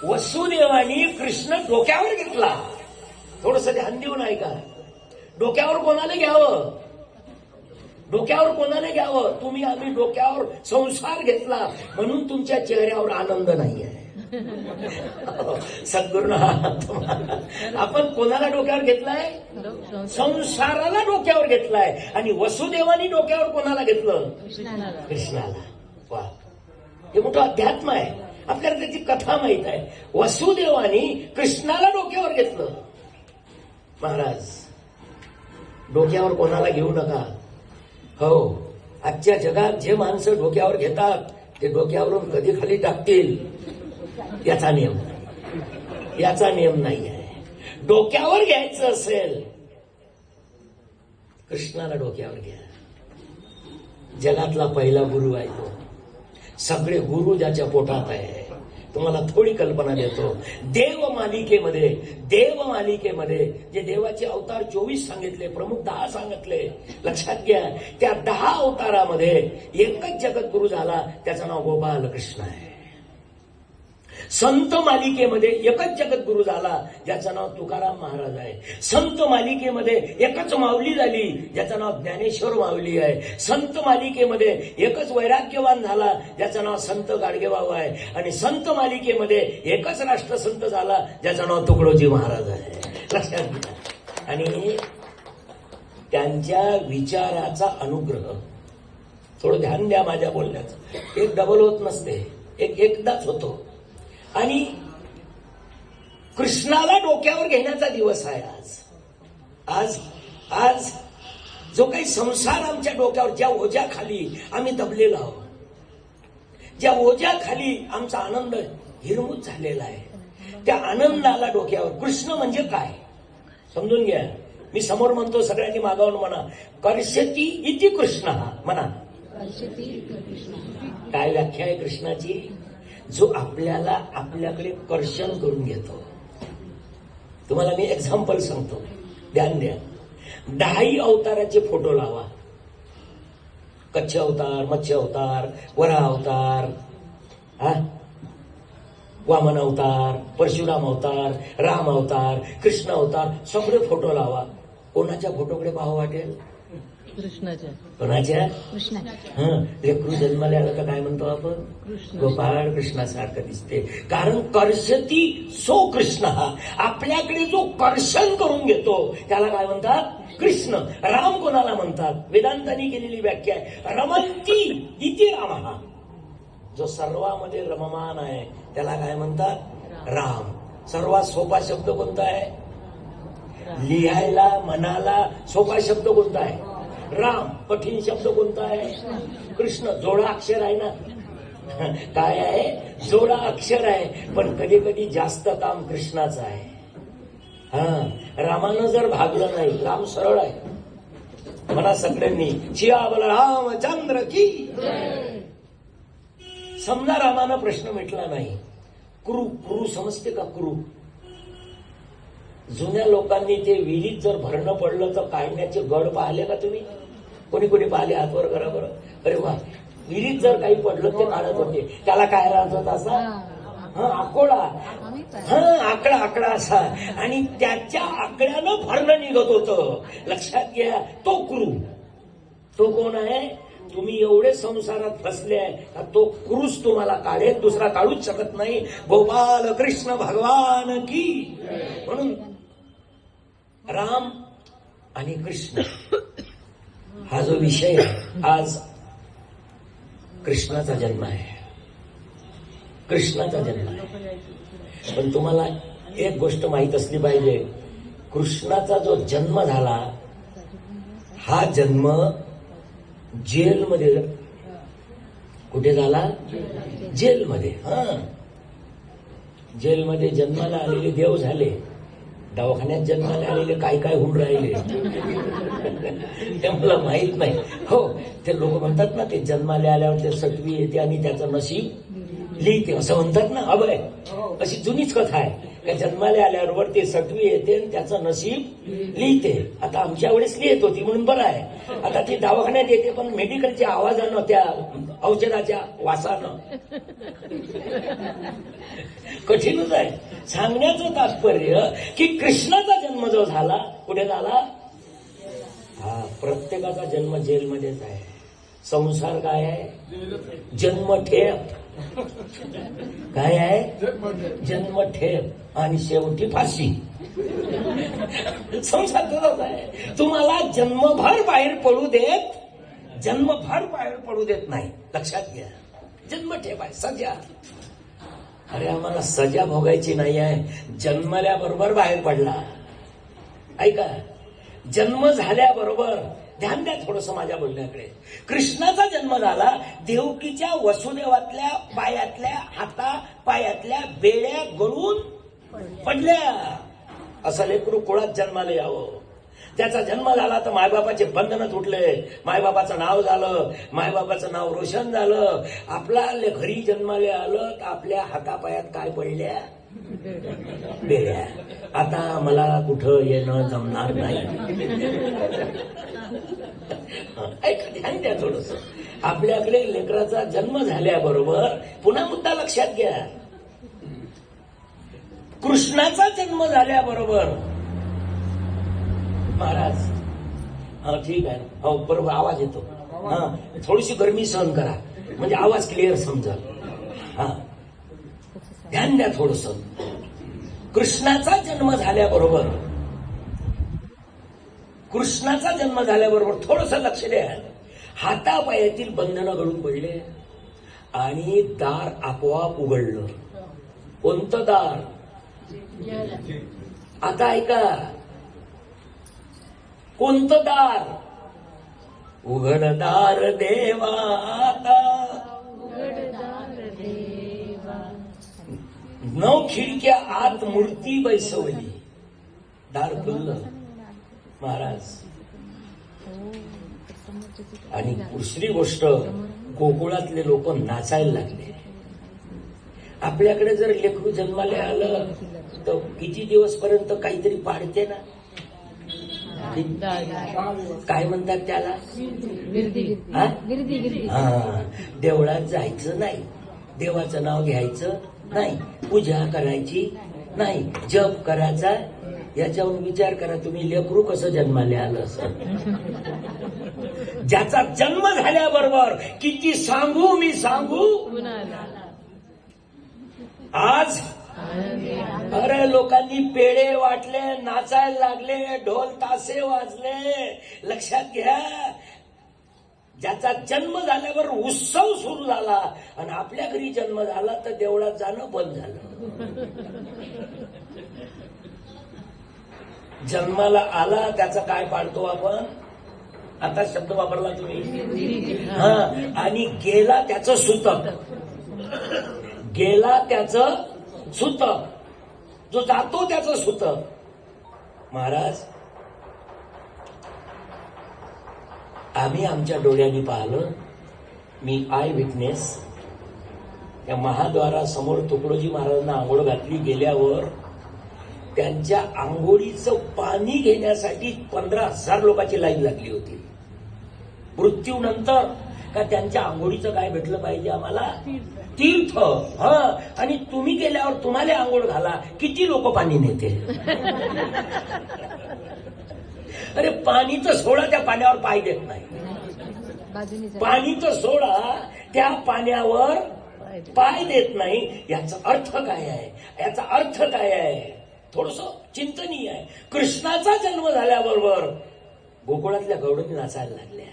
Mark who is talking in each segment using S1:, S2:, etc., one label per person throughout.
S1: वसुदेवानी कृष्ण डोक्यावर घेतला. थोडस ध्यान देऊन ऐका. डोक्यावर कोणाला घ्यावं? डोक्यावर कोणाला घ्यावं? तुम्ही आम्ही डोक्यावर संसार घेतला म्हणून तुमच्या चेहऱ्यावर आनंद नाही आहे. सद्गुरू आपण कोणाला डोक्यावर घेतलाय? संसाराला डोक्यावर घेतलाय. आणि वसुदेवानी डोक्यावर कोणाला घेतलं? कृष्णाला. वा, हे मोठं अध्यात्म आहे. आपल्याला त्याची कथा माहित आहे. वसुदेवानी कृष्णाला डोक्यावर घेतलं. महाराज, डोक्यावर कोणाला घेऊ नका. हो, आजच्या जगात जे माणसं डोक्यावर घेतात ते डोक्यावरून कधी खाली टाकतील याचा नियम नाही आहे. डोक्यावर घ्यायचं असेल, कृष्णाला डोक्यावर घ्या. जगातला पहिला गुरु आहे तो. सगळे गुरु ज्याच्या पोटात आहे. तुम्हाला थोडी कल्पना देतो. देवमालिकेमध्ये जे देवाचे अवतार 24 सांगितले, प्रमुख 10 सांगितले. लक्षात घ्या, त्या 10 अवतारामध्ये एकच जगद्गुरु झाला, त्याचं नाव गोपाल कृष्ण आहे. संत मालिकेमध्ये एकच जगद्गुरु झाला, ज्याचं नाव तुकाराम महाराज आहे. संत मालिकेमध्ये एकच माऊली झाली, ज्याचं नाव ज्ञानेश्वर माऊली आहे. संत मालिकेमध्ये एकच वैराग्यवान झाला, ज्याचं नाव संत गाडगेबाबा आहे. आणि संत मालिकेमध्ये एकच राष्ट्रसंत झाला, ज्याचं नाव तुकडोजी महाराज आहे. लक्षात घ्या. आणि त्यांच्या विचाराचा अनुग्रह, थोडं ध्यान द्या माझ्या बोलण्याचं. एक डबल होत नसते, एकदाच होतो. आणि कृष्णाला डोक्यावर घेण्याचा दिवस आहे आज. आज जो काही संसार आमच्या डोक्यावर, ज्या ओझ्याखाली आम्ही दबलेलो आहोत, ज्या ओझ्याखाली आमचा आनंद हिरमूत झालेला आहे, त्या आनंदाला डोक्यावर. कृष्ण म्हणजे काय समजून घ्या. मी समोर म्हणतो, सगळ्यांनी मागावून म्हणा, कर्षती इति कृष्ण. म्हणा, काय व्याख्या आहे कृष्णाची? जो आपल्याला आपल्याकडे कर्षण करून घेतो. तुम्हाला मी एक्झाम्पल सांगतो, ध्यान द्या. 10 अवताराचे फोटो लावा. कच्छ अवतार, मत्स्य अवतार, वराह अवतार, वामन अवतार, परशुराम अवतार, राम अवतार, कृष्ण अवतार, सगळे फोटो लावा. कोणाच्या फोटोकडे पाहावं वाटेल?
S2: कृष्णाच्या.
S1: कोणाच्या?
S2: कृष्णाच्या.
S1: लेकरू जन्माला आलं तर काय म्हणतो आपण? गोपाळ कृष्णासारखं दिसते. कारण कर्षती सो कृष्ण. आपल्याकडे जो कर्षण करून घेतो त्याला काय म्हणतात? कृष्ण. राम कोणाला म्हणतात? वेदांतांनी केलेली व्याख्या आहे, रमंती इति राम. जो सर्वामध्ये रममान आहे त्याला काय म्हणतात? राम. सर्वात सोपा शब्द कोणता आहे? लिहायला, मनाला सोपा शब्द कोणता आहे? राम. कठीण शब्द कोणता आहे? कृष्ण. जोडा अक्षर आहे ना. काय आहे? जोडा अक्षर आहे. पण कधी कधी जास्त काम कृष्णाचं आहे. रामानं जर भागलं नाही, राम सरळ आहे. म्हणा सगळ्यांनी, सियावर रामचंद्र की. समजा रामानं प्रश्न मिटला नाही. क्रू समजते का? क्रू. जुन्या लोकांनी ते विहिरीत जर भरणं पडलं तर काढण्याचे गड पाहिले का तुम्ही? कोणी कोणी पाहिले? हातवर करा बरं. अरे वा, विहिरीत जर काही पडलं ते काढत होते. त्याला काय राहत होता? असा आकोडा. आकडा असा. आणि त्याच्या आकड्यानं भरणं निघत होतं. लक्षात घ्या, तो क्रू. तो कोण आहे? तुम्ही एवढे संसारात फसले आहे, तो क्रूस तुम्हाला काढेल, दुसरा काढूच शकत नाही. गोपाल कृष्ण भगवान की. म्हणून राम आणि कृष्ण हा जो विषय आहे, आज कृष्णाचा जन्म आहे. कृष्णाचा जन्म आहे. पण तुम्हाला एक गोष्ट माहीत असली पाहिजे, कृष्णाचा जो जन्म झाला, हा जन्म जेलमध्ये. कुठे झाला? जेलमध्ये. जेलमध्ये जन्माला आलेले देव झाले, दवाखान्यात जन्माला आलेले काय काय होऊन राहिले ते मला माहित नाही. हो, ते लोक म्हणतात ना, ते जन्माला आल्यावर ते सटवी येते आणि त्याचं नशीब लिहिते असं म्हणतात ना. अभय, अशी जुनीच कथा आहे. का जन्माला आल्याबरोबर ते सटवी येते आणि त्याचं नशीब लिहिते. आता आमच्या वेळेस लिहित होती म्हणून बरं आहे. आता ती दवाखान्यात येते पण मेडिकलच्या आवाजानं, त्या औषधाच्या वासानं कठीणच आहे. सांगण्याचं तात्पर्य की कृष्णाचा जन्म जो झाला, कुठे झाला? हा, प्रत्येकाचा जन्म जेलमध्येच आहे. संसार काय आहे? जन्मठेप. काय आहे? जन्मठेप आणि शेवटी फाशी. संसार तसाच आहे. तुम्हाला जन्मभर बाहेर पडू देत नाही. लक्षात घ्या, जन्मठेप आहे, सजा. अरे आम्हाला सजा भोगायची नाही आहे. जन्मल्याबरोबर बाहेर पडला. ऐका, जन्म झाल्याबरोबर, ध्यान द्या थोडस माझ्या बोलण्याकडे. कृष्णाचा जन्म झाला, देवकीच्या वसुदेवातल्या पायातल्या, हाता पायातल्या बेड्या गळून पडल्या. असं लेकरू कुळात जन्माला यावं. त्याचा जन्म झाला तर मायबापाचे बंधन तुटले, मायबापाचं नाव झालं, मायबापाचं नाव रोशन झालं. आपला घरी जन्माला आलं तर आपल्या हातापायात काय पडल्या? बेड्या. आता मला कुठं येणं जमणार नाही. ऐका, ध्यान द्या थोडस. आपल्याकडे लेकराचा जन्म झाल्याबरोबर पुन्हा मुद्दा लक्षात घ्या. कृष्णाचा जन्म झाल्याबरोबर महाराज, हा ठीक आहे, हो बरोबर आवाज येतो. हा, थोडीशी गरमी सहन करा म्हणजे आवाज क्लिअर समजा. हा, ध्यान द्या थोडस. कृष्णाचा जन्म झाल्याबरोबर थोडस लक्ष द्या. हातापायातील बंधनं गळून पडले आणि दार आपोआप उघडलं. कोणतं दार? आता ऐका, कोणतं दार? उघड दार देवा आता. 9 खिडक्या आत मूर्ती बैसवली, दार खुललं महाराज. आणि दुसरी गोष्ट, गोकुळातले लोक नाचायला लागले. आपल्याकडे जर लेकरू जन्माला आलं तर किती दिवस पर्यंत काहीतरी पाडते ना. काय म्हणतात त्याला? हा? हा, देवळात जायचं नाही, देवाचं नाव घ्यायचं नाही, पूजा करायची नाही, जप करायचा. याच्यावर विचार करा तुम्ही, लेकरू कसं जन्माला आलं असं. ज्याचा जन्म झाल्याबरोबर किती सांगू मी सांगू. आज अरे लोकांनी पेढे वाटले, नाचायला लागले, ढोल तासे वाजले. लक्षात घ्या, ज्याचा जन्म झाल्यावर उत्सव सुरू झाला आणि आपल्या घरी जन्म झाला तर देवळात जाणं बंद झालं. जन्माला आला त्याचा काय पाळतो आपण? आता शब्द वापरला तुम्ही. हा, आणि गेला त्याचं सुतक. गेला त्याचं सुतक, जो जातो त्याचं सुतक. महाराज, आम्ही आमच्या डोळ्यांनी पाहिलं. मी आय विटनेस. त्या महाद्वारासमोर तुकडोजी महाराजांना आंघोळ घातली गेल्यावर त्यांच्या आंघोळीचं पाणी घेण्यासाठी 15,000 लोकांची लाईन लागली होती. मृत्यूनंतर का त्यांच्या आंघोळीचं काय भेटलं पाहिजे आम्हाला? तीर्थ. हा, आणि तुम्ही गेल्यावर तुम्हाला आंघोळ घाला, किती लोक पाणी नेते? अरे पाणीचं सोडा, त्या पाण्यावर पाय देत नाही. पाणीचं सोडा, त्या पाण्यावर पाय देत नाही. याचा अर्थ काय आहे? याचा अर्थ काय आहे? थोडस चिंतनीय आहे. कृष्णाचा जन्म झाल्याबरोबर गोकुळातल्या गौडणी नाचायला लागल्या.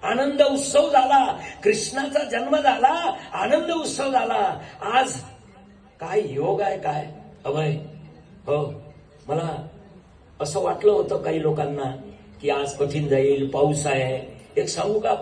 S1: आनंद उत्सव झाला. कृष्णाचा जन्म झाला, आनंद उत्सव झाला. आज काय योग आहे काय अभय. हो, मला असं वाटलं होतं काही लोकांना की आज कठीण जाईल, पाऊस आहे. एक सांगू का?